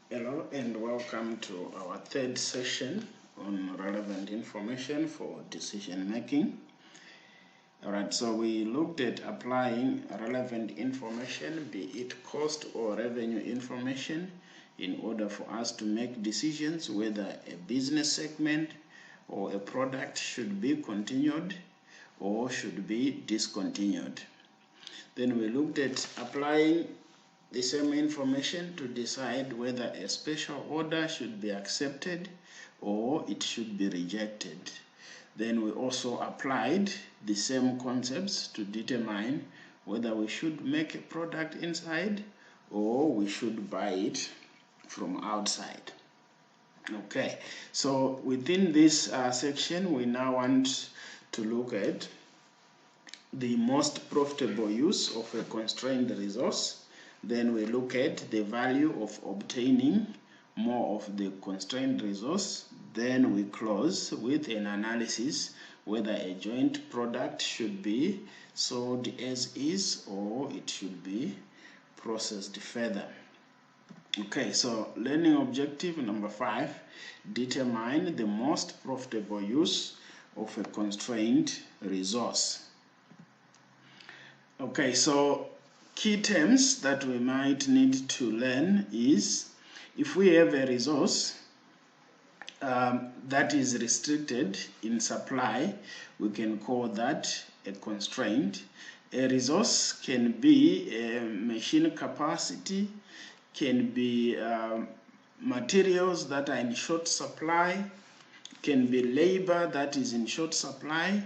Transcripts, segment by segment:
Hello and welcome to our third session on relevant information for decision making. Alright, so we looked at applying relevant information, be it cost or revenue information, in order for us to make decisions whether a business segment or a product should be continued or should be discontinued. Then we looked at applying the same information to decide whether a special order should be accepted or it should be rejected. Then we also applied the same concepts to determine whether we should make a product inside or we should buy it from outside. Okay, so within this section, we now want to look at the most profitable use of a constrained resource. Then we look at the value of obtaining more of the constrained resource. Then we close with an analysis whether a joint product should be sold as is or it should be processed further. Okay, so learning objective number 5, determine the most profitable use of a constrained resource. Okay, so key terms that we might need to learn is if we have a resource that is restricted in supply, we can call that a constraint. A resource can be a machine capacity, can be materials that are in short supply, can be labor that is in short supply,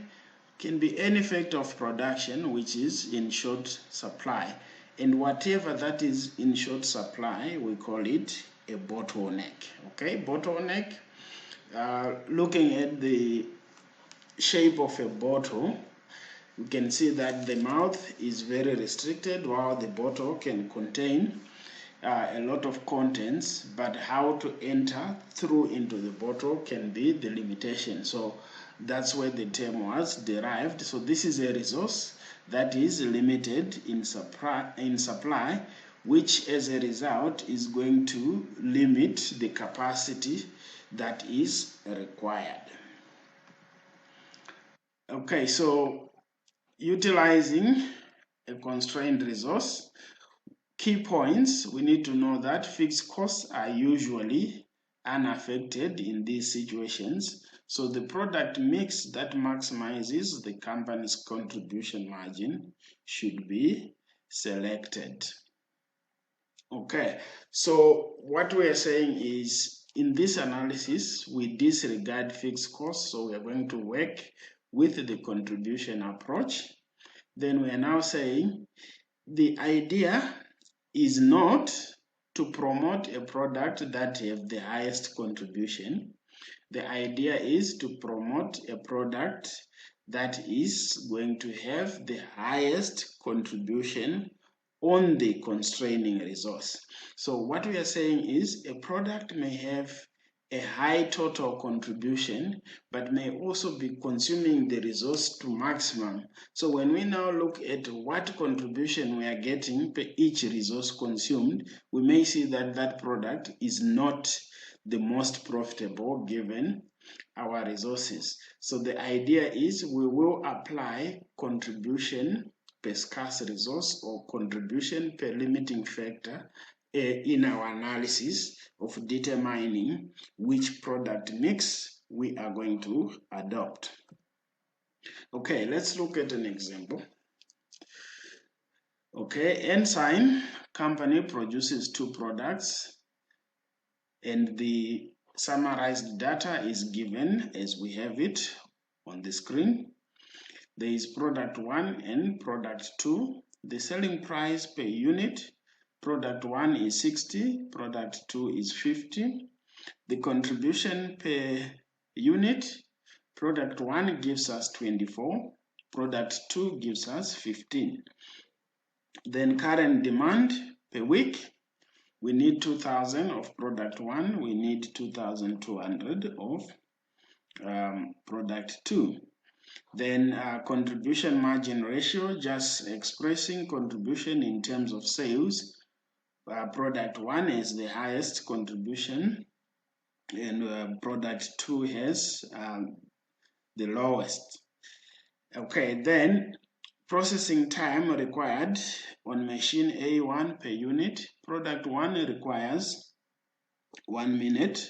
can be any factor of production which is in short supply. And whatever that is in short supply, we call it a bottleneck. Okay, bottleneck, looking at the shape of a bottle, you can see that the mouth is very restricted while the bottle can contain a lot of contents, but how to enter through into the bottle can be the limitation. So that's where the term was derived. So this is a resource that is limited in supply, which as a result is going to limit the capacity that is required. Okay, so utilizing a constrained resource, key points, we need to know that fixed costs are usually unaffected in these situations. So the product mix that maximizes the company's contribution margin should be selected. Okay, so what we are saying is in this analysis, we disregard fixed costs. So we are going to work with the contribution approach. Then we are now saying the idea is not to promote a product that have the highest contribution. The idea is to promote a product that is going to have the highest contribution on the constraining resource. So what we are saying is a product may have a high total contribution, but may also be consuming the resource to maximum. So when we now look at what contribution we are getting per each resource consumed, we may see that that product is not the most profitable given our resources. So the idea is we will apply contribution per scarce resource or contribution per limiting factor in our analysis of determining which product mix we are going to adopt. Okay, let's look at an example. Okay, Ensign company produces 2 products and the summarized data is given as we have it on the screen. There is product 1 and product 2. The selling price per unit, product 1 is 60, product 2 is 50. The contribution per unit, product 1 gives us 24, product 2 gives us 15. Then current demand per week, we need 2,000 of product 1, we need 2,200 of product 2. Then contribution margin ratio, just expressing contribution in terms of sales product 1 has the highest contribution, and product 2 has the lowest. Okay, then processing time required on machine A1 per unit. Product 1 requires 1 minute.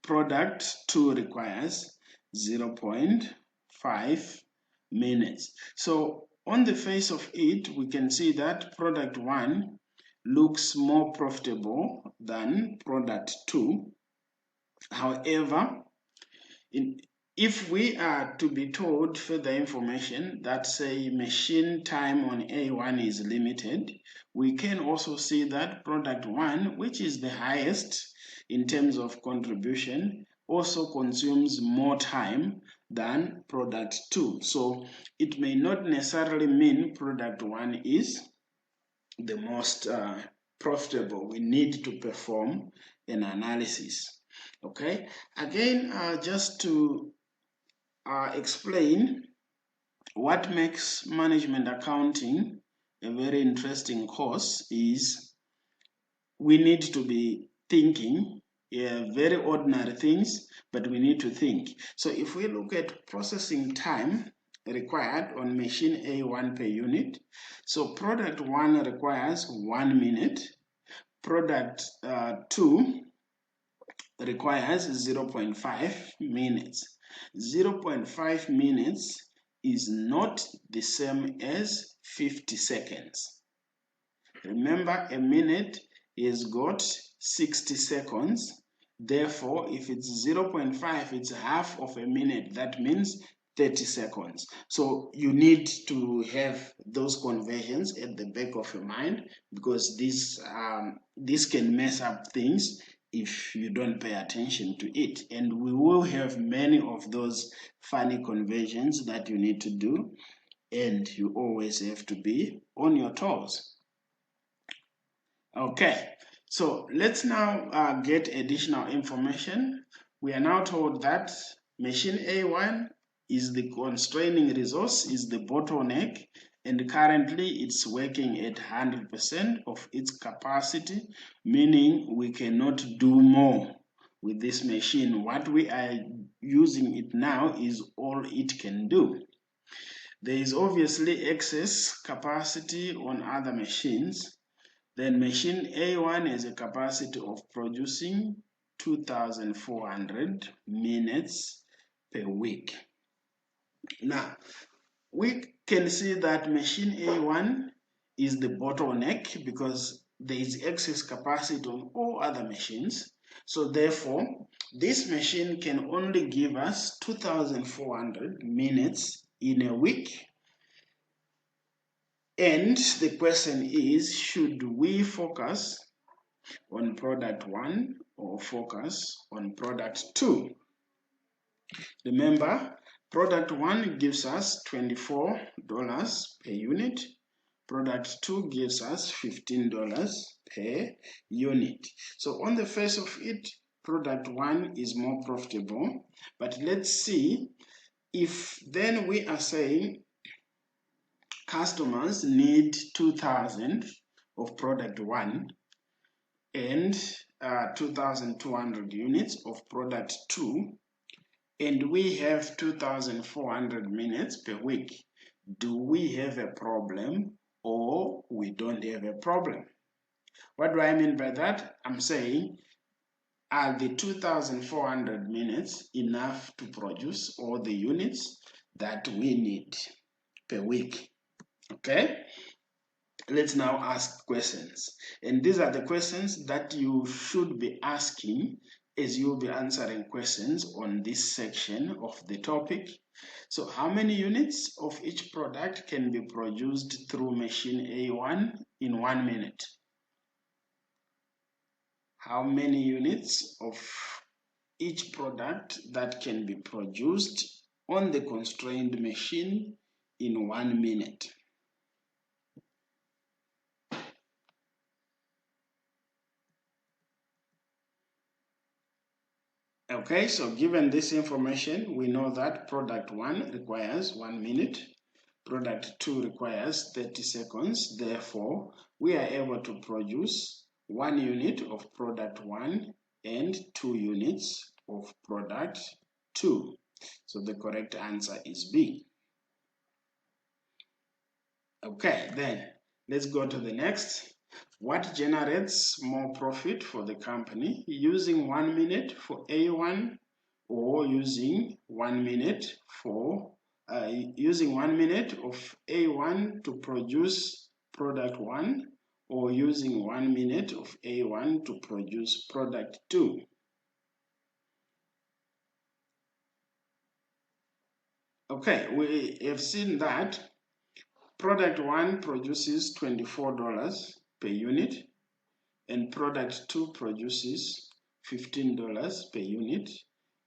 Product 2 requires 0.5 minutes. So on the face of it, we can see that product 1 looks more profitable than product 2. However, if we are to be told further information that say machine time on A1 is limited, we can also see that product 1, which is the highest in terms of contribution, also consumes more time than product 2. So it may not necessarily mean product 1 is the most profitable. We need to perform an analysis. Okay, again, just to explain what makes management accounting a very interesting course is we need to be thinking very ordinary things, but we need to think. So if we look at processing time required on machine A1 per unit, so product 1 requires 1 minute, product 2 requires 0.5 minutes. 0.5 minutes is not the same as 50 seconds. Remember, a minute has got 60 seconds. Therefore, if it's 0.5, it's half of a minute. That means 30 seconds. So you need to have those conversions at the back of your mind, because this can mess up things if you don't pay attention to it. And we will have many of those funny conversions that you need to do, and you always have to be on your toes. Okay, so let's now get additional information. We are now told that machine A1 is the constraining resource, is the bottleneck, and currently it's working at 100% of its capacity, meaning we cannot do more with this machine. What we are using it now is all it can do. There is obviously excess capacity on other machines. Then machine A1 has a capacity of producing 2,400 minutes per week. Now, we can see that machine A1 is the bottleneck because there is excess capacity on all other machines. So therefore, this machine can only give us 2,400 minutes in a week. And the question is, should we focus on product 1 or focus on product 2? Remember, product 1 gives us $24 per unit. Product 2 gives us $15 per unit. So on the face of it, product 1 is more profitable. But let's see if then we are saying customers need 2,000 of product 1 and 2,200 units of product 2, and we have 2,400 minutes per week. Do we have a problem or we don't have a problem? What do I mean by that? I'm saying, are the 2,400 minutes enough to produce all the units that we need per week? Okay, let's now ask questions. And these are the questions that you should be asking as you'll be answering questions on this section of the topic. So how many units of each product can be produced through machine A1 in 1 minute? How many units of each product that can be produced on the constrained machine in 1 minute? Okay, so given this information, we know that product 1 requires 1 minute, product 2 requires 30 seconds. Therefore, we are able to produce 1 unit of product 1 and 2 units of product 2. So the correct answer is B. Okay, then let's go to the next. What generates more profit for the company, using 1 minute for A1 or using 1 minute for using 1 minute of A1 to produce product 1 or using 1 minute of A1 to produce product 2? Okay, we have seen that product 1 produces $24 per unit and product 2 produces $15 per unit.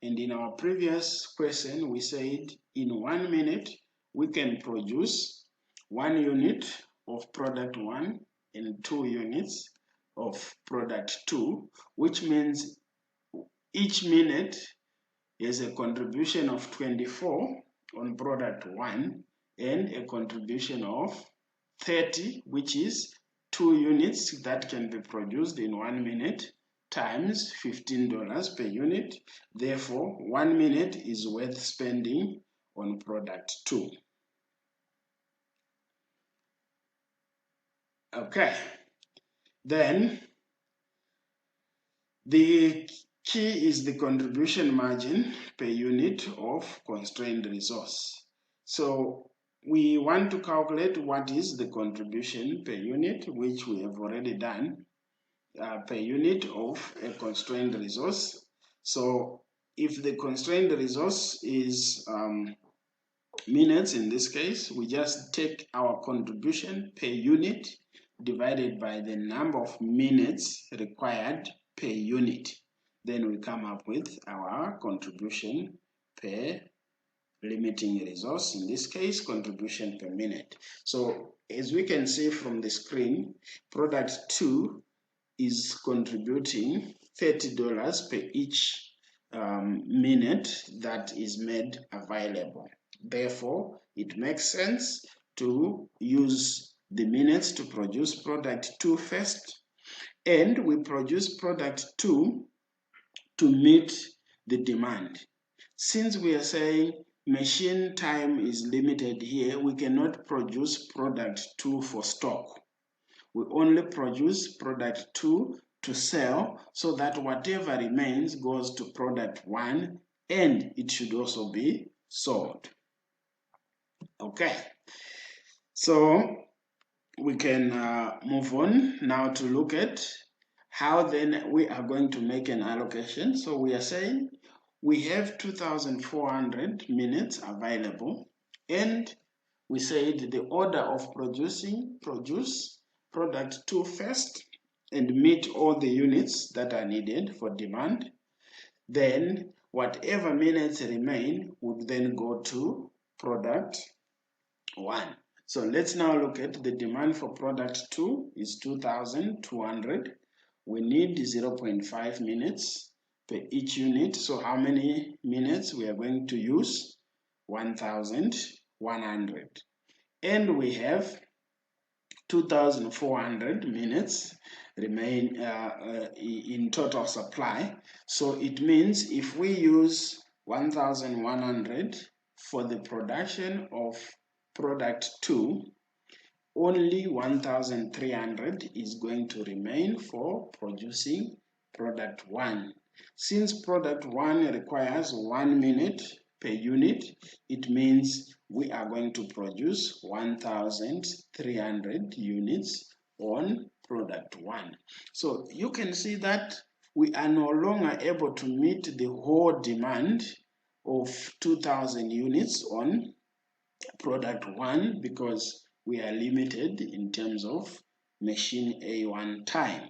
And in our previous question, we said in 1 minute, we can produce 1 unit of product 1 and 2 units of product 2, which means each minute is a contribution of 24 on product 1 and a contribution of 30, which is 2 units that can be produced in 1 minute times $15 per unit. Therefore, 1 minute is worth spending on product 2. Okay, then the key is the contribution margin per unit of constrained resource. So we want to calculate what is the contribution per unit, which we have already done, per unit of a constrained resource. So if the constrained resource is minutes, in this case, we just take our contribution per unit divided by the number of minutes required per unit. Then we come up with our contribution per limiting resource, in this case, contribution per minute. So as we can see from the screen, product 2 is contributing $30 per each minute that is made available. Therefore, it makes sense to use the minutes to produce product 2 first, and we produce product 2 to meet the demand. Since we are saying machine time is limited here, we cannot produce product 2 for stock. We only produce product 2 to sell, so that whatever remains goes to product 1 and it should also be sold. Okay, so we can move on now to look at how then we are going to make an allocation. So we are saying we have 2,400 minutes available, and we said the order of produce product 2 first and meet all the units that are needed for demand. Then whatever minutes remain would then go to product 1. So let's now look at the demand for product 2 is 2,200. We need 0.5 minutes per each unit. So how many minutes we are going to use? 1,100. And we have 2,400 minutes remain in total supply. So it means if we use 1,100 for the production of product 2, only 1,300 is going to remain for producing product 1. Since product 1 requires 1 minute per unit, it means we are going to produce 1,300 units on product 1. So you can see that we are no longer able to meet the whole demand of 2,000 units on product 1 because we are limited in terms of machine A1 time.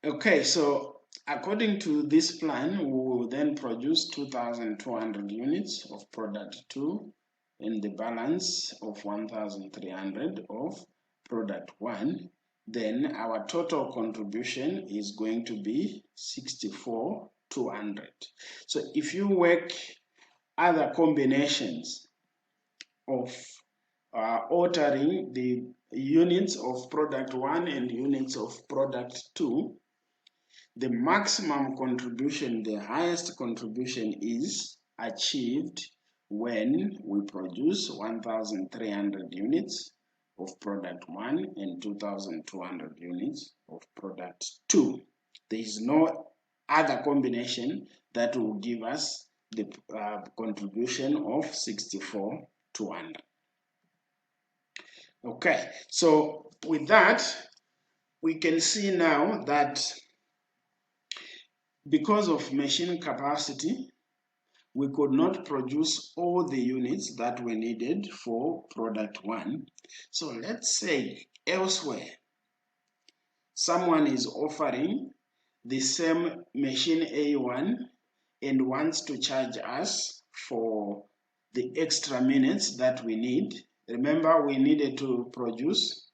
Okay, so according to this plan, we will then produce 2,200 units of product 2 and the balance of 1,300 of product 1. Then our total contribution is going to be 64,200. So if you work other combinations of altering the units of product 1 and units of product 2, the maximum contribution, the highest contribution is achieved when we produce 1,300 units of product 1 and 2,200 units of product 2. There is no other combination that will give us the contribution of 64,200. Okay, so with that, we can see now that because of machine capacity, we could not produce all the units that were needed for product 1. So let's say elsewhere, someone is offering the same machine A1 and wants to charge us for the extra minutes that we need. Remember, we needed to produce,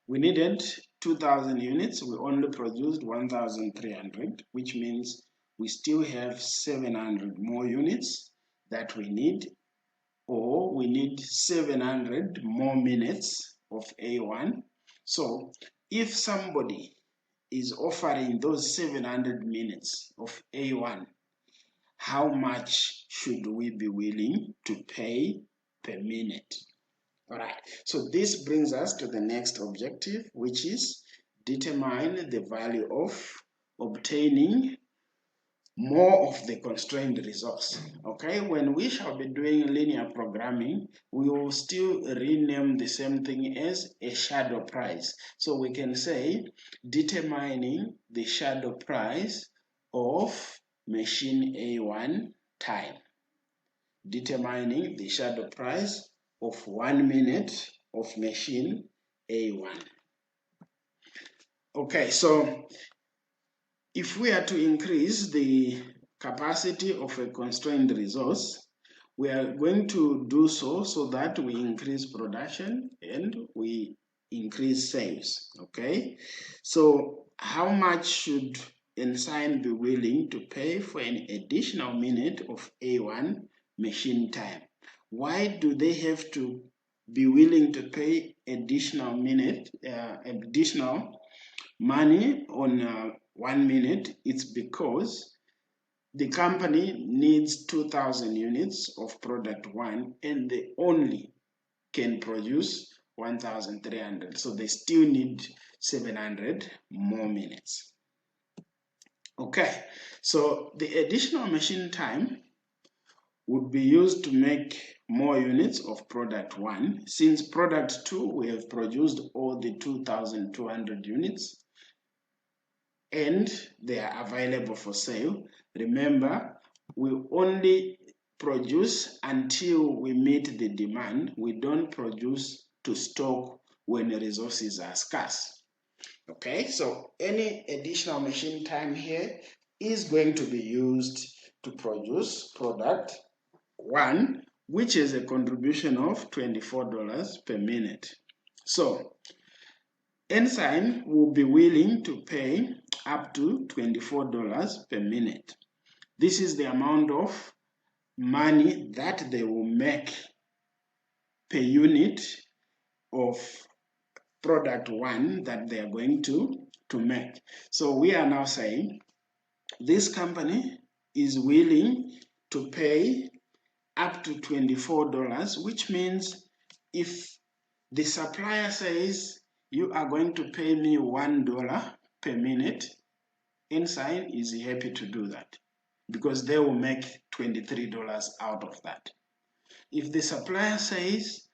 we needed 2,000 units. We only produced 1,300, which means we still have 700 more units that we need, or we need 700 more minutes of A1. So if somebody is offering those 700 minutes of A1, how much should we be willing to pay per minute? All right, so this brings us to the next objective, which is determine the value of obtaining more of the constrained resource. Okay, when we shall be doing linear programming, we will still rename the same thing as a shadow price. So we can say determining the shadow price of machine A1 time. Determining the shadow price of 1 minute of machine A1. Okay, so if we are to increase the capacity of a constrained resource, we are going to do so that we increase production and we increase sales. Okay, so how much should Ensign be willing to pay for an additional minute of A1 machine time? Why do they have to be willing to pay additional money on 1 minute? It's because the company needs 2,000 units of product 1 and they only can produce 1,300. So they still need 700 more minutes. Okay, so the additional machine time would be used to make more units of product 1. Since product 2, we have produced all the 2,200 units and they are available for sale. Remember, we only produce until we meet the demand. We don't produce to stock when the resources are scarce. Okay, so any additional machine time here is going to be used to produce product 1, which is a contribution of $24 per minute. So Ensign will be willing to pay up to $24 per minute. This is the amount of money that they will make per unit of product 1 that they are going to make. So we are now saying this company is willing to pay up to $24, which means if the supplier says you are going to pay me $1 per minute, Ensign is happy to do that because they will make $23 out of that. If the supplier says,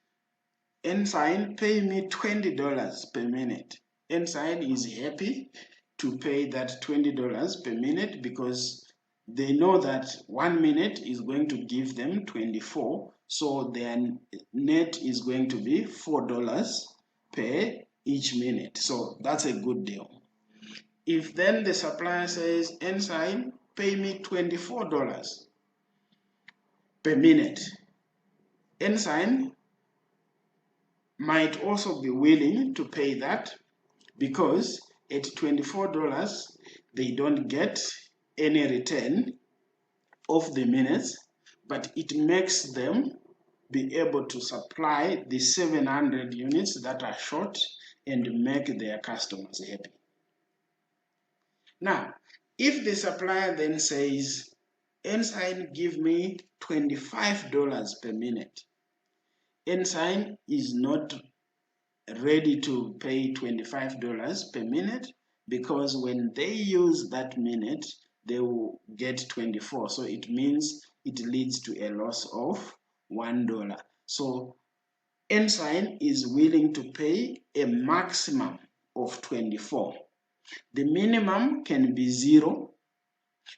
Ensign, pay me $20 per minute, Ensign is happy to pay that $20 per minute because they know that 1 minute is going to give them 24, so their net is going to be $4 per each minute. So that's a good deal. If then the supplier says, Ensign, pay me $24 per minute, Ensign might also be willing to pay that because at $24 they don't get any return of the minutes, but it makes them be able to supply the 700 units that are short and make their customers happy. Now, if the supplier then says, Ensign, give me $25 per minute, Ensign is not ready to pay $25 per minute, because when they use that minute, they will get 24. So it means it leads to a loss of $1. So Ensign is willing to pay a maximum of 24. The minimum can be 0,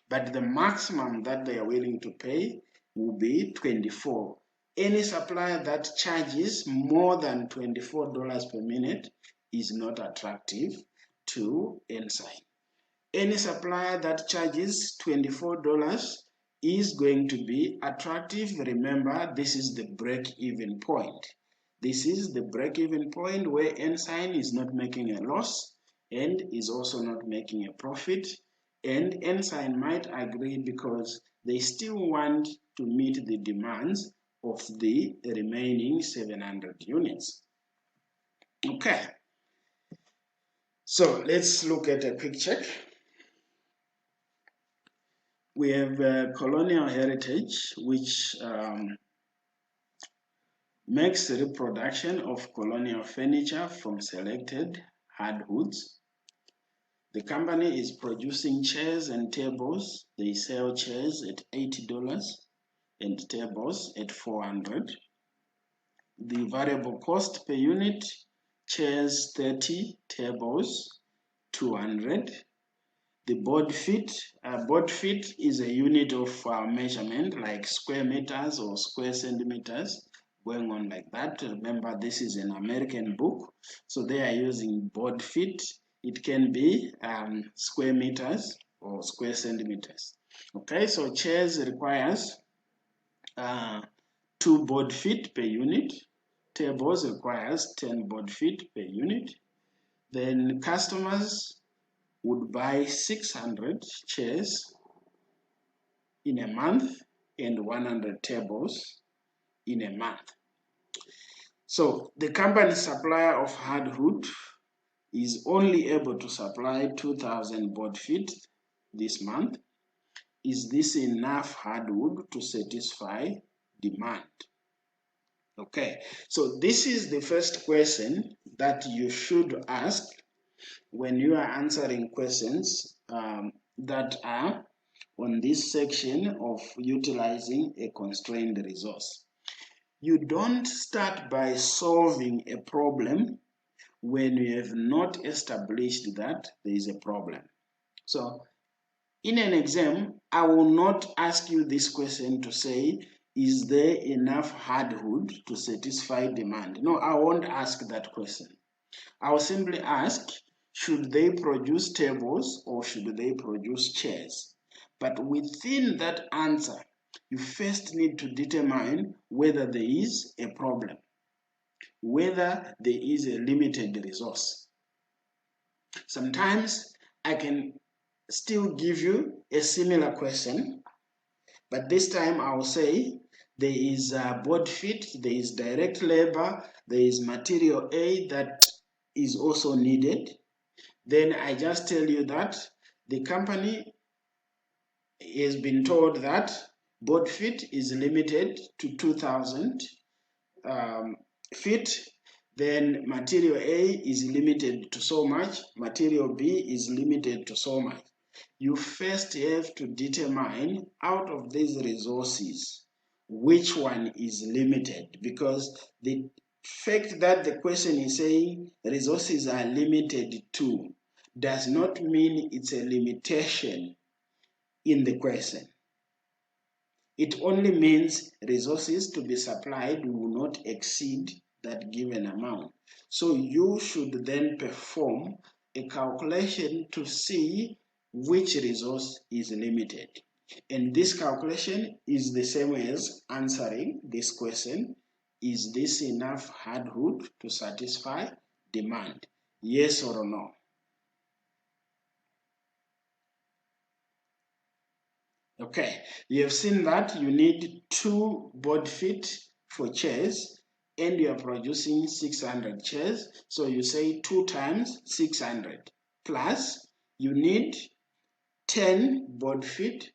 but the maximum that they are willing to pay will be 24. Any supplier that charges more than $24 per minute is not attractive to Ensign. Any supplier that charges $24 is going to be attractive. Remember, this is the break-even point. This is the break-even point where Ensign is not making a loss and is also not making a profit. And Ensign might agree because they still want to meet the demands of the remaining 700 units. Okay, so let's look at a quick check. We have Colonial Heritage, which makes reproduction of colonial furniture from selected hardwoods. The company is producing chairs and tables. They sell chairs at $80 and tables at $400. The variable cost per unit, chairs 30, tables 200. The board feet is a unit of measurement, like square meters or square centimeters, going on like that. Remember, this is an American book, so they are using board feet. It can be square meters or square centimeters. Okay, so chairs requires 2 board feet per unit. Tables requires 10 board feet per unit. Then customers would buy 600 chairs in a month and 100 tables in a month. So the company supplier of hardwood is only able to supply 2,000 board feet this month. Is this enough hardwood to satisfy demand? Okay, so this is the first question that you should ask when you are answering questions that are on this section of utilizing a constrained resource. You don't start by solving a problem when you have not established that there is a problem. So in an exam, I will not ask you this question to say, is there enough hardwood to satisfy demand? No, I won't ask that question. I will simply ask, should they produce tables or should they produce chairs? But within that answer, you first need to determine whether there is a problem, whether there is a limited resource. Sometimes I can still give you a similar question, but this time I will say there is board feet, there is direct labor, there is material A that is also needed. Then I just tell you that the company has been told that board feet is limited to 2,000 feet. Then material A is limited to so much, material B is limited to so much. You first have to determine out of these resources which one is limited, because the fact that the question is saying resources are limited to does not mean it's a limitation in the question. It only means resources to be supplied will not exceed that given amount. So you should then perform a calculation to see which resource is limited. And this calculation is the same as answering this question, is this enough hardwood to satisfy demand? Yes or no? Okay, you have seen that you need 2 board feet for chairs and you are producing 600 chairs. So you say 2 times 600 plus you need 10 board feet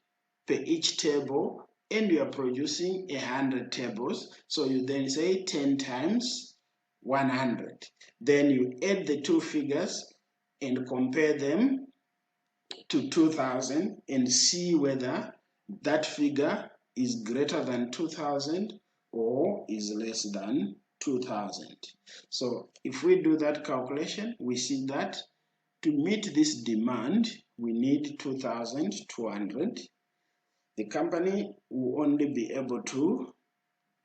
per each table and you are producing 100 tables. So you then say 10 times 100. Then you add the two figures and compare them to 2000 and see whether that figure is greater than 2000 or is less than 2000. So if we do that calculation, we see that to meet this demand, we need 2,200. The company will only be able to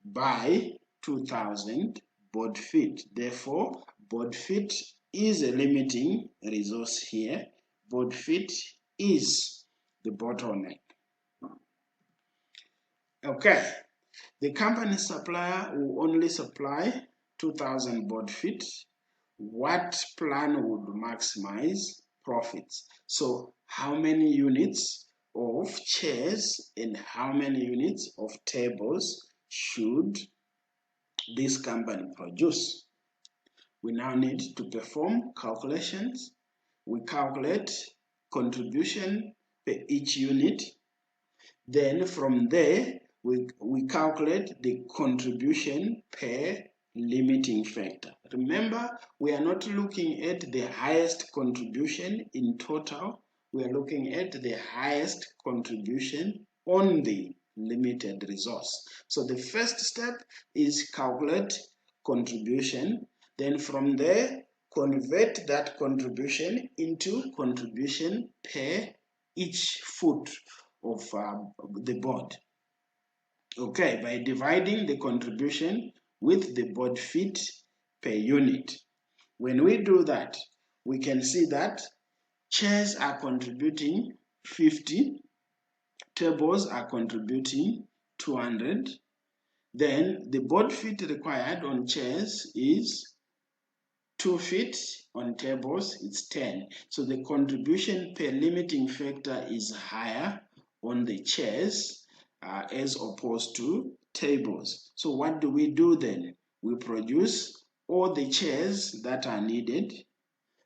buy 2,000 board feet. Therefore, board feet is a limiting resource here. Board feet is the bottleneck. Okay, the company supplier will only supply 2,000 board feet. What plan would maximize profits? So how many units of chairs and how many units of tables should this company produce? We now need to perform calculations. We calculate contribution per each unit. Then from there, we calculate the contribution per limiting factor. Remember, we are not looking at the highest contribution in total. We are looking at the highest contribution on the limited resource. So the first step is calculate contribution. Then from there, convert that contribution into contribution per each foot of the board. Okay, by dividing the contribution with the board feet per unit. When we do that, we can see that chairs are contributing 50, tables are contributing 200. Then the board feet required on chairs is 2 feet, on tables it's 10. So the contribution per limiting factor is higher on the chairs as opposed to tables. So what do we do then? We produce all the chairs that are needed.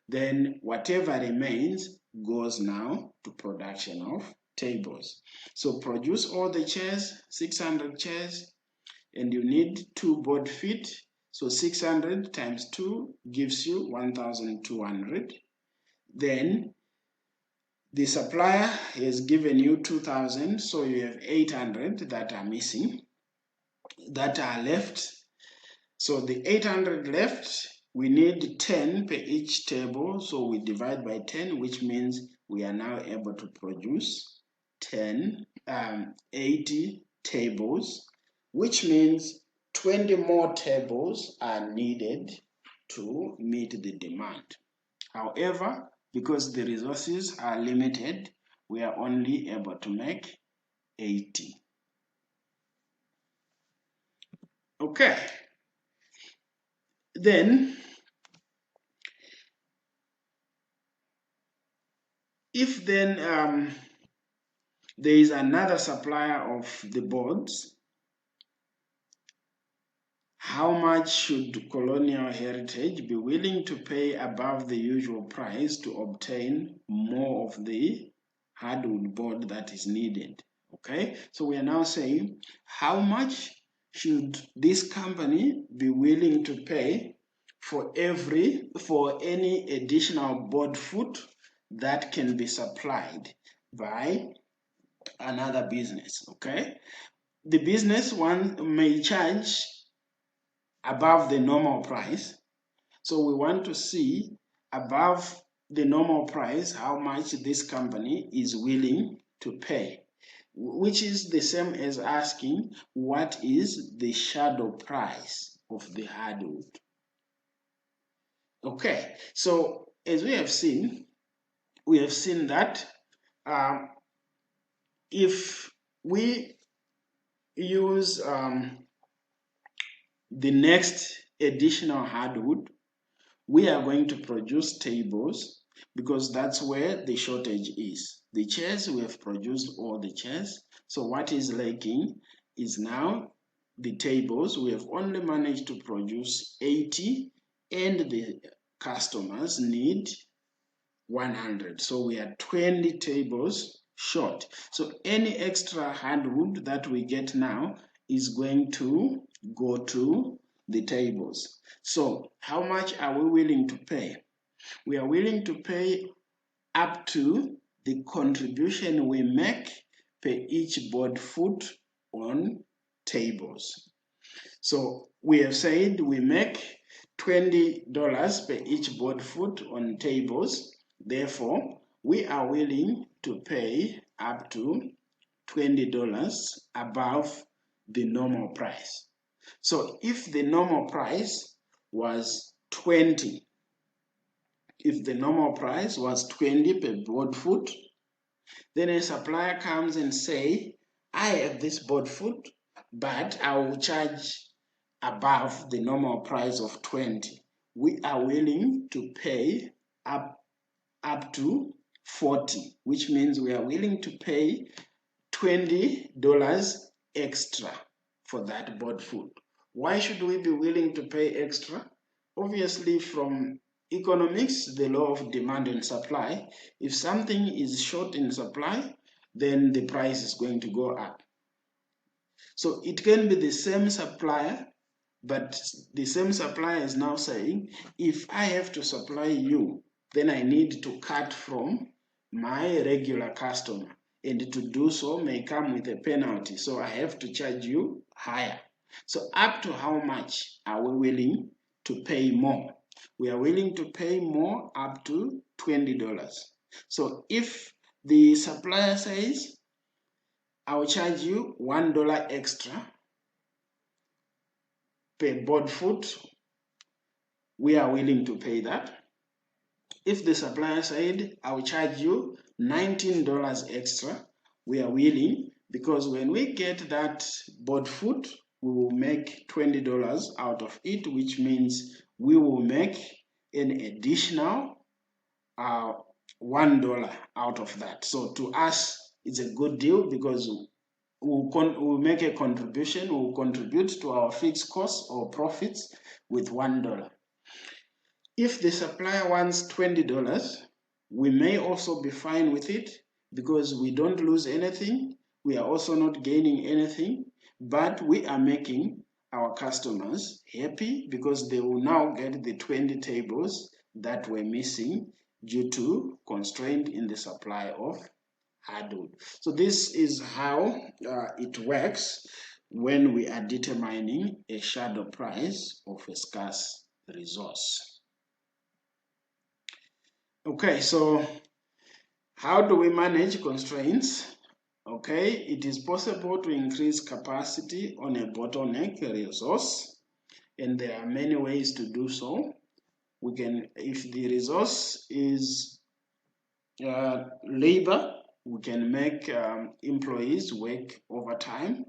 Then whatever remains goes now to production of tables. So produce all the chairs, 600 chairs, and you need 2 board feet. So 600 times 2 gives you 1,200. Then the supplier has given you 2,000, so you have 800 that are missing, that are left. So the 800 left, we need 10 per each table, so we divide by 10, which means we are now able to produce 80 tables, which means 20 more tables are needed to meet the demand. However, because the resources are limited, we are only able to make 80. Okay. Then, if then there is another supplier of the boards, how much should Colonial Heritage be willing to pay above the usual price to obtain more of the hardwood board that is needed? Okay, so we are now saying how much should this company be willing to pay for any additional board foot that can be supplied by another business. Okay, the business one may charge above the normal price. So we want to see above the normal price how much this company is willing to pay, which is the same as asking what is the shadow price of the hardwood. Okay, so as we have seen that if we use the next additional hardwood, we are going to produce tables because that's where the shortage is. The chairs, we have produced all the chairs. So what is lacking is now the tables. We have only managed to produce 80 and the customers need 100. So we are 20 tables short. So any extra hardwood that we get now is going to go to the tables. So how much are we willing to pay? We are willing to pay up to the contribution we make per each board foot on tables. So we have said we make $20 per each board foot on tables. Therefore, we are willing to pay up to $20 above the normal price. So if the normal price was 20, if the normal price was 20 per board foot, then a supplier comes and say, I have this board foot, but I will charge above the normal price of 20. We are willing to pay up to 40, which means we are willing to pay $20 extra for that board foot. Why should we be willing to pay extra? Obviously, from economics, the law of demand and supply, if something is short in supply, then the price is going to go up. So it can be the same supplier, but the same supplier is now saying, if I have to supply you, then I need to cut from my regular customer. And to do so may come with a penalty. So I have to charge you higher. So up to how much are we willing to pay more? We are willing to pay more up to $20. So if the supplier says, I will charge you $1 extra per board foot, we are willing to pay that. If the supplier said, I will charge you $19 extra, we are willing, because when we get that board foot, we will make $20 out of it, which means we will make an additional $1 out of that. So to us, it's a good deal because we'll make a contribution, we'll contribute to our fixed costs or profits with $1. If the supplier wants $20, we may also be fine with it because we don't lose anything. We are also not gaining anything, but we are making our customers happy because they will now get the 20 tables that were missing due to constraint in the supply of hardwood. So this is how it works when we are determining a shadow price of a scarce resource. Okay, so how do we manage constraints? Okay, it is possible to increase capacity on a bottleneck resource, and there are many ways to do so. We can, if the resource is labor, we can make employees work overtime.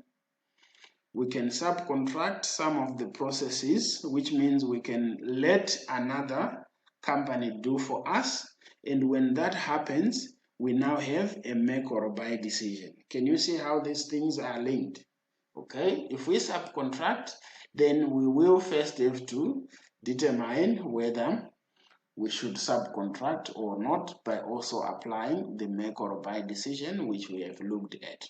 We can subcontract some of the processes, which means we can let another company do for us, and when that happens, we now have a make or buy decision. Can you see how these things are linked? Okay, if we subcontract, then we will first have to determine whether we should subcontract or not by also applying the make or buy decision, which we have looked at.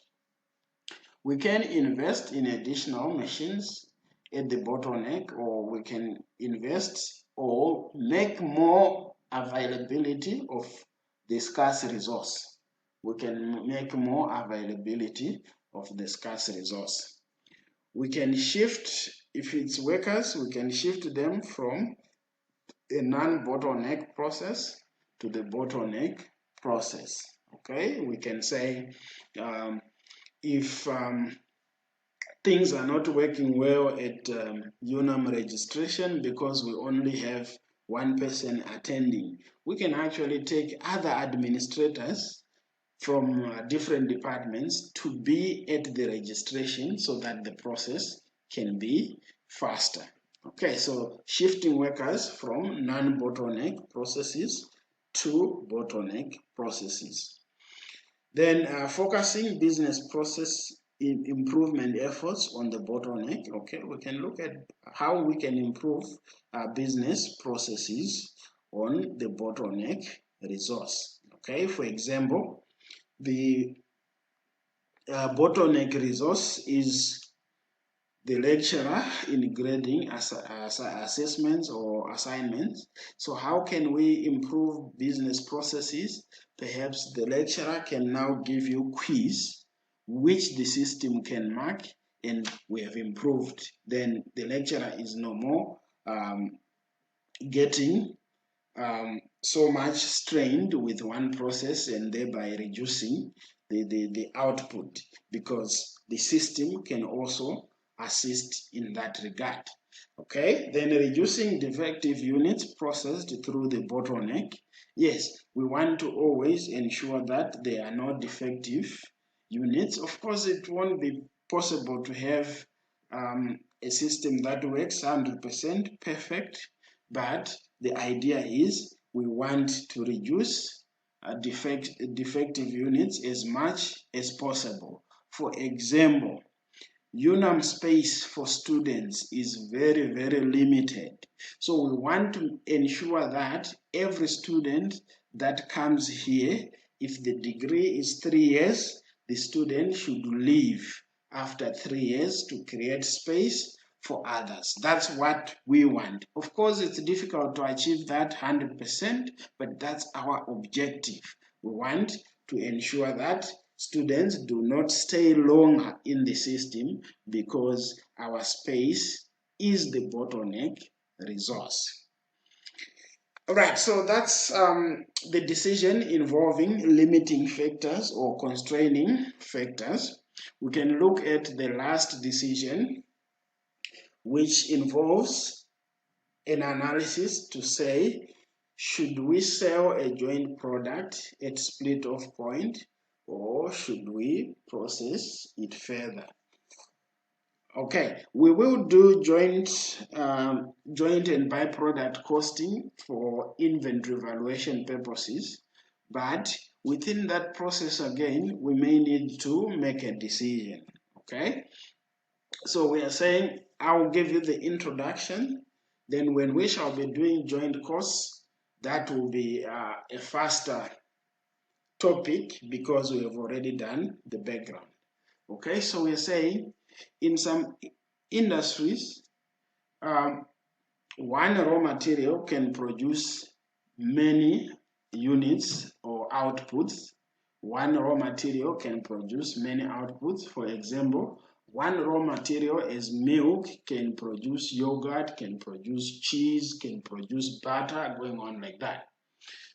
We can invest in additional machines at the bottleneck, or we can invest or make more availability of the scarce resource. We can make more availability of the scarce resource. We can shift, if it's workers, we can shift them from a non-bottleneck process to the bottleneck process. Okay, we can say if things are not working well at UNAM registration because we only have one person attending, we can actually take other administrators from different departments to be at the registration so that the process can be faster. Okay, so shifting workers from non-bottleneck processes to bottleneck processes. Then focusing business process improvement efforts on the bottleneck. Okay, we can look at how we can improve business processes on the bottleneck resource. Okay, for example, the bottleneck resource is the lecturer in grading assessments or assignments. So how can we improve business processes? Perhaps the lecturer can now give you quiz which the system can mark, and we have improved. Then the lecturer is no more getting so much strained with one process and thereby reducing the output, because the system can also assist in that regard. Okay, then reducing defective units processed through the bottleneck. Yes, we want to always ensure that there are no defective units. Of course, it won't be possible to have a system that works 100% perfect, but the idea is we want to reduce defective units as much as possible. For example, UNAM space for students is very, very limited. So we want to ensure that every student that comes here, if the degree is 3 years, the student should leave after 3 years to create space for others. That's what we want. Of course, it's difficult to achieve that 100%, but that's our objective. We want to ensure that students do not stay longer in the system because our space is the bottleneck resource. All right, so that's the decision involving limiting factors or constraining factors. We can look at the last decision, which involves an analysis to say, should we sell a joint product at split off point, or should we process it further? Okay, we will do joint and byproduct costing for inventory valuation purposes, but within that process again, we may need to make a decision. Okay, so we are saying I will give you the introduction. Then when we shall be doing joint costs, that will be a faster topic because we have already done the background. Okay, so we're saying in some industries, one raw material can produce many units or outputs. One raw material can produce many outputs. For example, one raw material as milk can produce yogurt, can produce cheese, can produce butter, going on like that.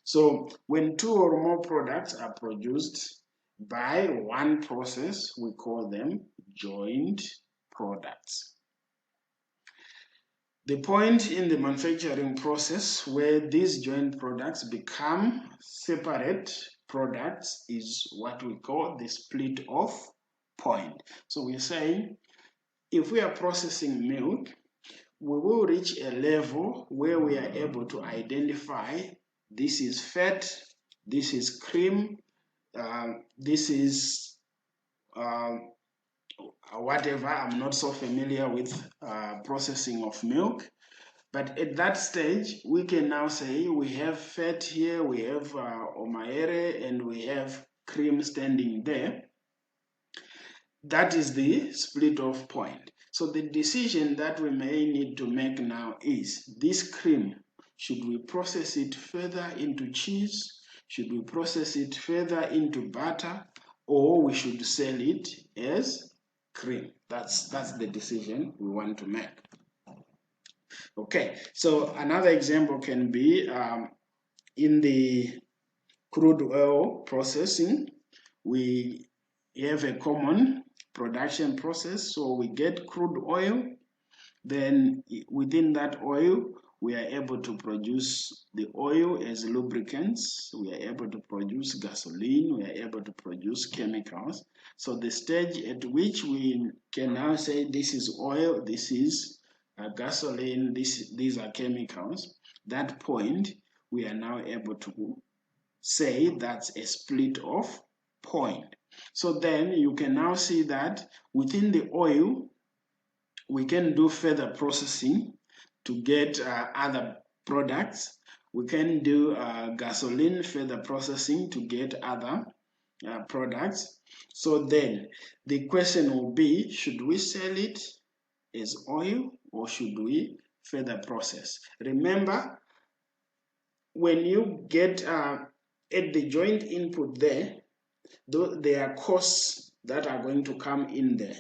So when two or more products are produced by one process, we call them joint products. The point in the manufacturing process where these joint products become separate products is what we call the split off point. So we're saying if we are processing milk, we will reach a level where we are able to identify this is fat, this is cream, this is whatever. I'm not so familiar with processing of milk, but at that stage we can now say we have fat here, we have omaere, and we have cream standing there. That is the split off point. So the decision that we may need to make now is this cream, should we process it further into cheese? Should we process it further into butter? Or we should sell it as cream? That's the decision we want to make. Okay, so another example can be in the crude oil processing, we have a common production process. So we get crude oil, then within that oil, we are able to produce the oil as lubricants, we are able to produce gasoline, we are able to produce chemicals. So the stage at which we can now say this is oil, this is gasoline, these are chemicals, that point we are now able to say that's a split off point. So then you can now see that within the oil, we can do further processing to get other products. We can do gasoline further processing to get other products. So then the question will be, should we sell it as oil or should we further process? Remember, when you get at the joint input there are costs that are going to come in there.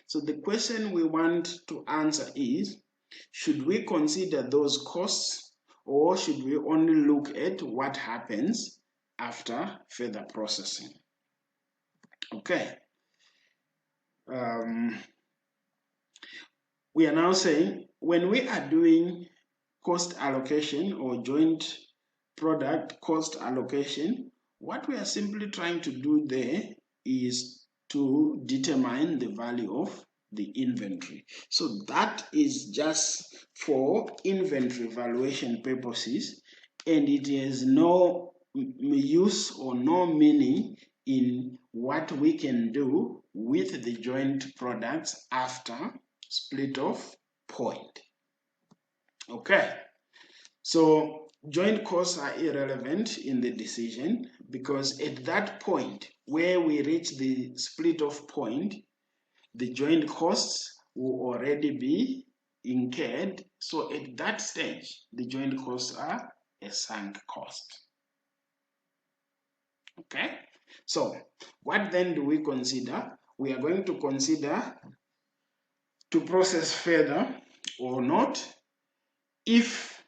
So the question we want to answer is, should we consider those costs or should we only look at what happens after further processing? Okay. We are now saying when we are doing cost allocation or joint product cost allocation, what we are simply trying to do there is to determine the value of the inventory. So that is just for inventory valuation purposes, and it has no use or no meaning in what we can do with the joint products after split off point. Okay, so joint costs are irrelevant in the decision because at that point where we reach the split off point, the joint costs will already be incurred. So at that stage, the joint costs are a sunk cost. Okay, so what then do we consider? We are going to consider to process further or not if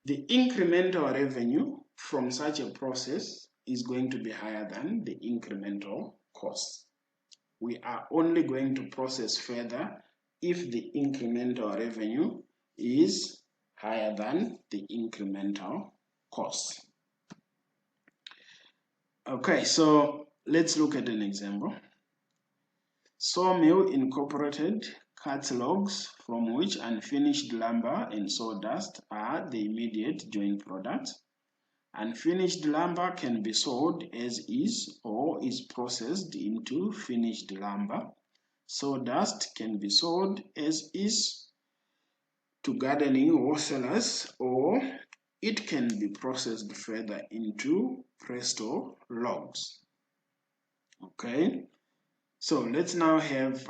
the incremental revenue from such a process is going to be higher than the incremental cost. We are only going to process further if the incremental revenue is higher than the incremental cost. Okay, so let's look at an example. Sawmill Incorporated cuts logs from which unfinished lumber and sawdust are the immediate joint products. Unfinished lumber can be sold as is or is processed into finished lumber. Sawdust can be sold as is to gardening wholesalers, or it can be processed further into Presto logs. Okay, so let's now have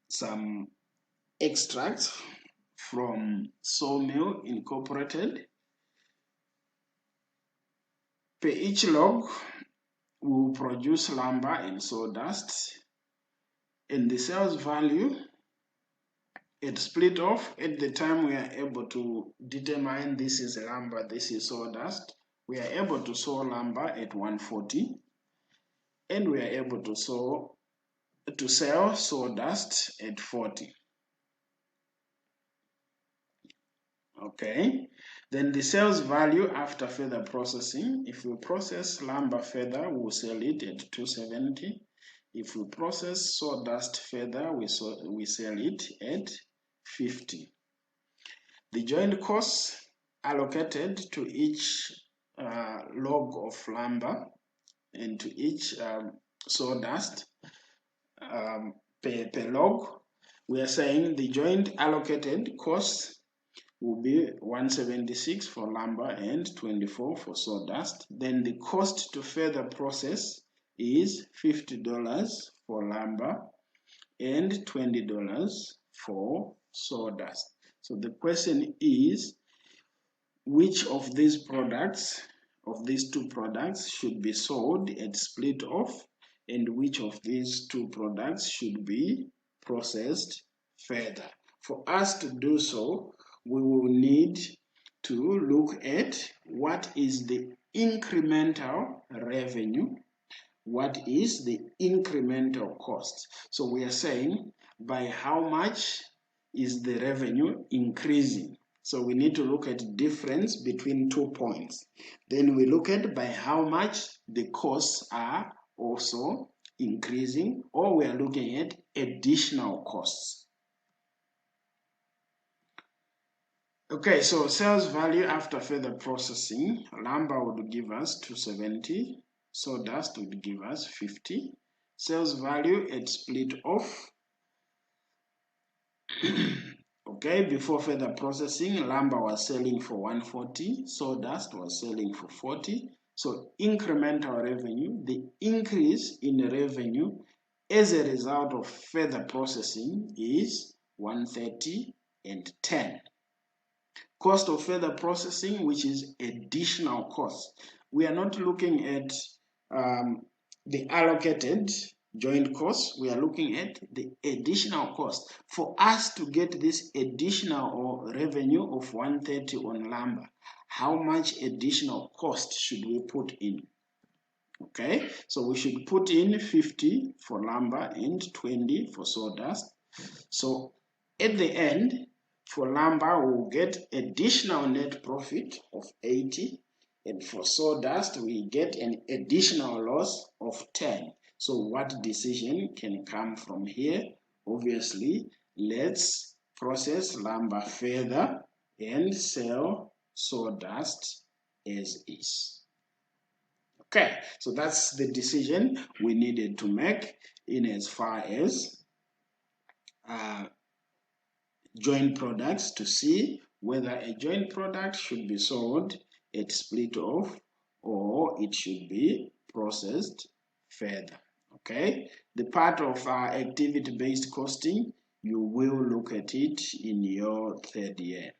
some extracts from Sawmill Incorporated. Per each log, we will produce lumber and sawdust, and the sales value at split off, at the time we are able to determine this is lumber, this is sawdust, we are able to saw lumber at 140, and we are able to sell sawdust at 40. Okay, then the sales value after further processing, if we process lumber further, we'll sell it at 270. If we process sawdust further, we sell it at 50. The joint costs allocated to each log of lumber and to each sawdust per log, we are saying the joint allocated costs will be 176 for lumber and 24 for sawdust. Then the cost to further process is $50 for lumber and $20 for sawdust. So the question is, which of these products, of these two products, should be sold at split off, and which of these two products should be processed further? For us to do so, we will need to look at what is the incremental revenue, what is the incremental cost. So we are saying by how much is the revenue increasing. So we need to look at difference between 2 points. Then we look at by how much the costs are also increasing, or we are looking at additional costs. Okay, so sales value after further processing, lumber would give us 270, sawdust would give us 50. Sales value at split off. Okay, before further processing, lumber was selling for 140, sawdust was selling for 40. So incremental revenue, the increase in revenue as a result of further processing is 130 and 10. Cost of further processing, which is additional cost. We are not looking at the allocated joint costs, we are looking at the additional cost. For us to get this additional revenue of 130 on lumber, how much additional cost should we put in? Okay, so we should put in 50 for lumber and 20 for sawdust. So at the end, for lumber, we'll get additional net profit of 80, and for sawdust, we get an additional loss of 10. So what decision can come from here? Obviously, let's process lumber further and sell sawdust as is. Okay, so that's the decision we needed to make in as far as joint products, to see whether a joint product should be sold at split off or it should be processed further. Okay, the part of activity-based costing, you will look at it in your third year.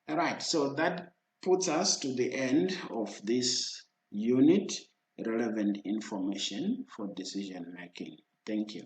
All right, so that puts us to the end of this unit, relevant information for decision making. Thank you.